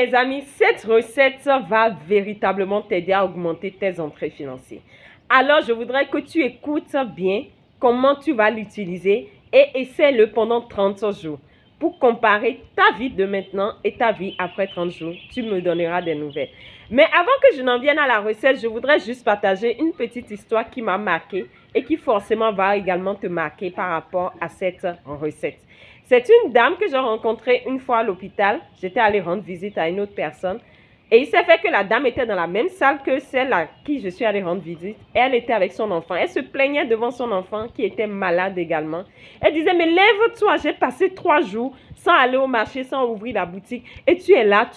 les amis, cette recette va véritablement t'aider à augmenter tes entrées financières. Alors, je voudrais que tu écoutes bien comment tu vas l'utiliser et essaie-le pendant 30 jours pour comparer ta vie de maintenant et ta vie après 30 jours. Tu me donneras des nouvelles. Mais avant que je n'en vienne à la recette, je voudrais juste partager une petite histoire qui m'a marquée et qui forcément va également te marquer par rapport à cette recette. C'est une dame que j'ai rencontrée une fois à l'hôpital. J'étais allée rendre visite à une autre personne. Et il s'est fait que la dame était dans la même salle que celle à qui je suis allée rendre visite. Et elle était avec son enfant. Elle se plaignait devant son enfant qui était malade également. Elle disait, mais lève-toi, j'ai passé 3 jours sans aller au marché, sans ouvrir la boutique. Et tu es là,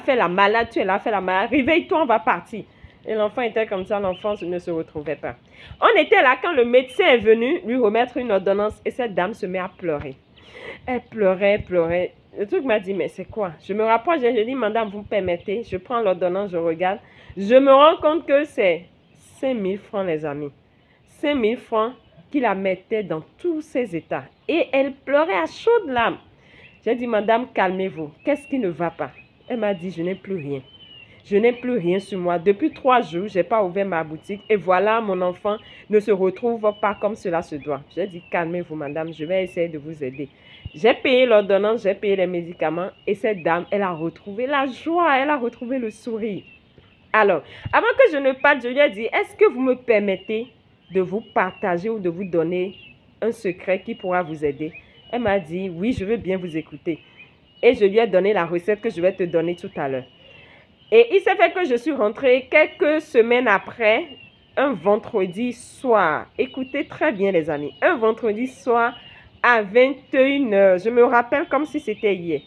fais la malade, tu es là, fais la malade. Réveille-toi, on va partir. Et l'enfant était comme ça, l'enfant ne se retrouvait pas. On était là quand le médecin est venu lui remettre une ordonnance et cette dame se met à pleurer. Elle pleurait, pleurait. Le truc m'a dit, mais c'est quoi? Je me rapproche, je dis, madame, vous me permettez? Je prends l'ordonnance, je regarde. Je me rends compte que c'est 5 000 francs, les amis. 5 000 francs qui la mettaient dans tous ses états. Et elle pleurait à chaudes larmes. J'ai dit, madame, calmez-vous. Qu'est-ce qui ne va pas? Elle m'a dit, je n'ai plus rien. Je n'ai plus rien sur moi. Depuis 3 jours, je n'ai pas ouvert ma boutique. Et voilà, mon enfant ne se retrouve pas comme cela se doit. J'ai dit, calmez-vous, madame. Je vais essayer de vous aider. J'ai payé l'ordonnance, j'ai payé les médicaments. Et cette dame, elle a retrouvé la joie. Elle a retrouvé le sourire. Alors, avant que je ne parte, je lui ai dit, est-ce que vous me permettez de vous partager ou de vous donner un secret qui pourra vous aider? Elle m'a dit, oui, je veux bien vous écouter. Et je lui ai donné la recette que je vais te donner tout à l'heure. Et il s'est fait que je suis rentrée quelques semaines après, un vendredi soir. Écoutez très bien les amis, un vendredi soir à 21 h. Je me rappelle comme si c'était hier.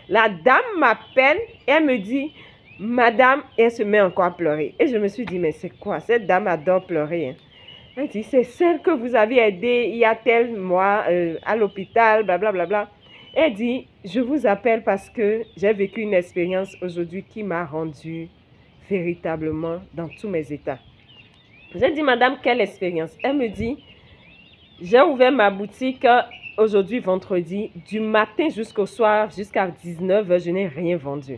La dame m'appelle et elle me dit, madame, et elle se met encore à pleurer. Et je me suis dit, mais c'est quoi? Cette dame adore pleurer. Hein. Elle dit, c'est celle que vous avez aidée il y a tel mois à l'hôpital, blablabla. Elle dit, je vous appelle parce que j'ai vécu une expérience aujourd'hui qui m'a rendue véritablement dans tous mes états. J'ai dit, madame, quelle expérience? Elle me dit, j'ai ouvert ma boutique aujourd'hui vendredi, du matin jusqu'au soir, jusqu'à 19 h, je n'ai rien vendu.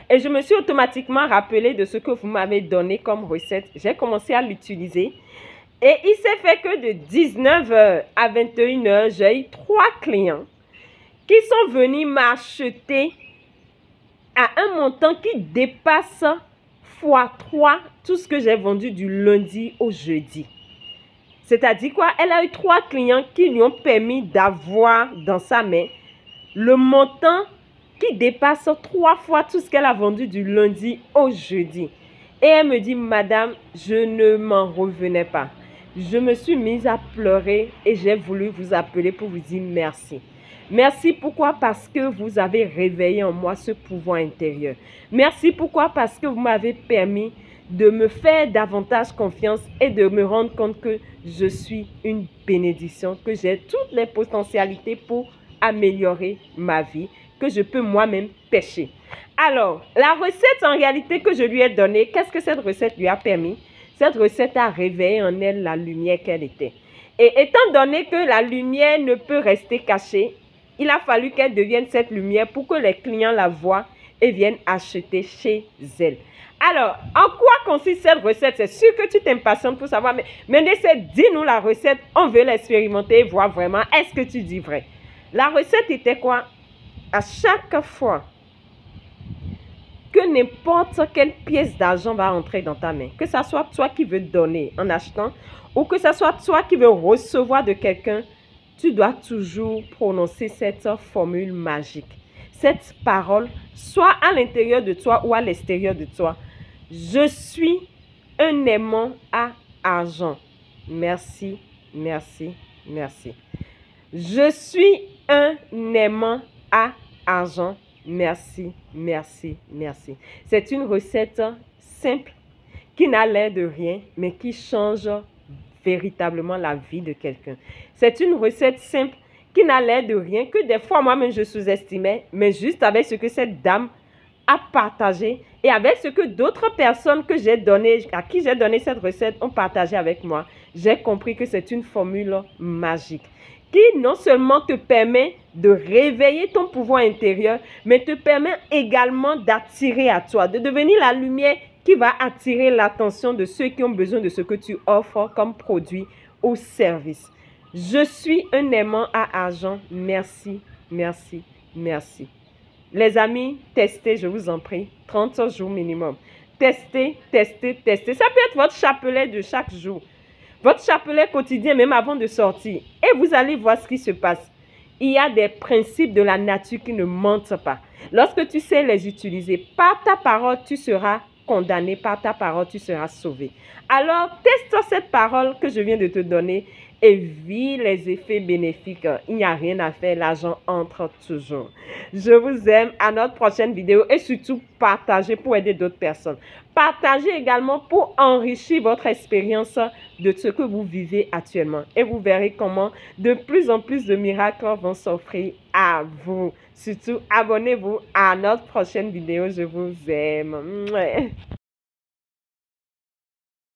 Et je me suis automatiquement rappelé de ce que vous m'avez donné comme recette. J'ai commencé à l'utiliser. Et il s'est fait que de 19 h à 21 h, j'ai eu 3 clients qui sont venus m'acheter à un montant qui dépasse x3 tout ce que j'ai vendu du lundi au jeudi. C'est-à-dire quoi? Elle a eu 3 clients qui lui ont permis d'avoir dans sa main le montant qui dépasse 3 fois tout ce qu'elle a vendu du lundi au jeudi. Et elle me dit, madame, je ne m'en revenais pas. Je me suis mise à pleurer et j'ai voulu vous appeler pour vous dire merci. Merci, pourquoi? Parce que vous avez réveillé en moi ce pouvoir intérieur. Merci, pourquoi? Parce que vous m'avez permis de me faire davantage confiance et de me rendre compte que je suis une bénédiction, que j'ai toutes les potentialités pour améliorer ma vie, que je peux moi-même pêcher. Alors, la recette en réalité que je lui ai donnée, qu'est-ce que cette recette lui a permis? Cette recette a réveillé en elle la lumière qu'elle était. Et étant donné que la lumière ne peut rester cachée, il a fallu qu'elle devienne cette lumière pour que les clients la voient et viennent acheter chez elle. Alors, en quoi consiste cette recette? C'est sûr que tu t'impatientes pour savoir, mais dis-nous la recette, on veut l'expérimenter et voir vraiment, est-ce que tu dis vrai? La recette était quoi? À chaque fois que n'importe quelle pièce d'argent va entrer dans ta main, que ce soit toi qui veux donner en achetant ou que ce soit toi qui veux recevoir de quelqu'un, tu dois toujours prononcer cette formule magique, cette parole, soit à l'intérieur de toi ou à l'extérieur de toi. Je suis un aimant à argent. Merci, merci, merci. Je suis un aimant à argent. Merci, merci, merci. C'est une recette simple qui n'a l'air de rien, mais qui change véritablement la vie de quelqu'un. C'est une recette simple qui n'a l'air de rien, que des fois moi-même je sous-estimais, mais juste avec ce que cette dame a partagé et avec ce que d'autres personnes que j'ai donné, à qui j'ai donné cette recette ont partagé avec moi, j'ai compris que c'est une formule magique qui non seulement te permet de réveiller ton pouvoir intérieur, mais te permet également d'attirer à toi, de devenir la lumière qui va attirer l'attention de ceux qui ont besoin de ce que tu offres comme produit ou service. Je suis un aimant à argent. Merci, merci, merci. Les amis, testez, je vous en prie, 30 jours minimum. Testez, testez, testez. Ça peut être votre chapelet de chaque jour, votre chapelet quotidien, même avant de sortir. Et vous allez voir ce qui se passe. Il y a des principes de la nature qui ne mentent pas. Lorsque tu sais les utiliser, par ta parole, tu seras condamné, par ta parole, tu seras sauvé. Alors, teste cette parole que je viens de te donner et vis les effets bénéfiques. Il n'y a rien à faire, l'argent entre toujours. Je vous aime, à notre prochaine vidéo et surtout partagez pour aider d'autres personnes. Partagez également pour enrichir votre expérience de ce que vous vivez actuellement. Et vous verrez comment de plus en plus de miracles vont s'offrir à vous. Surtout, abonnez-vous à notre prochaine vidéo. Je vous aime.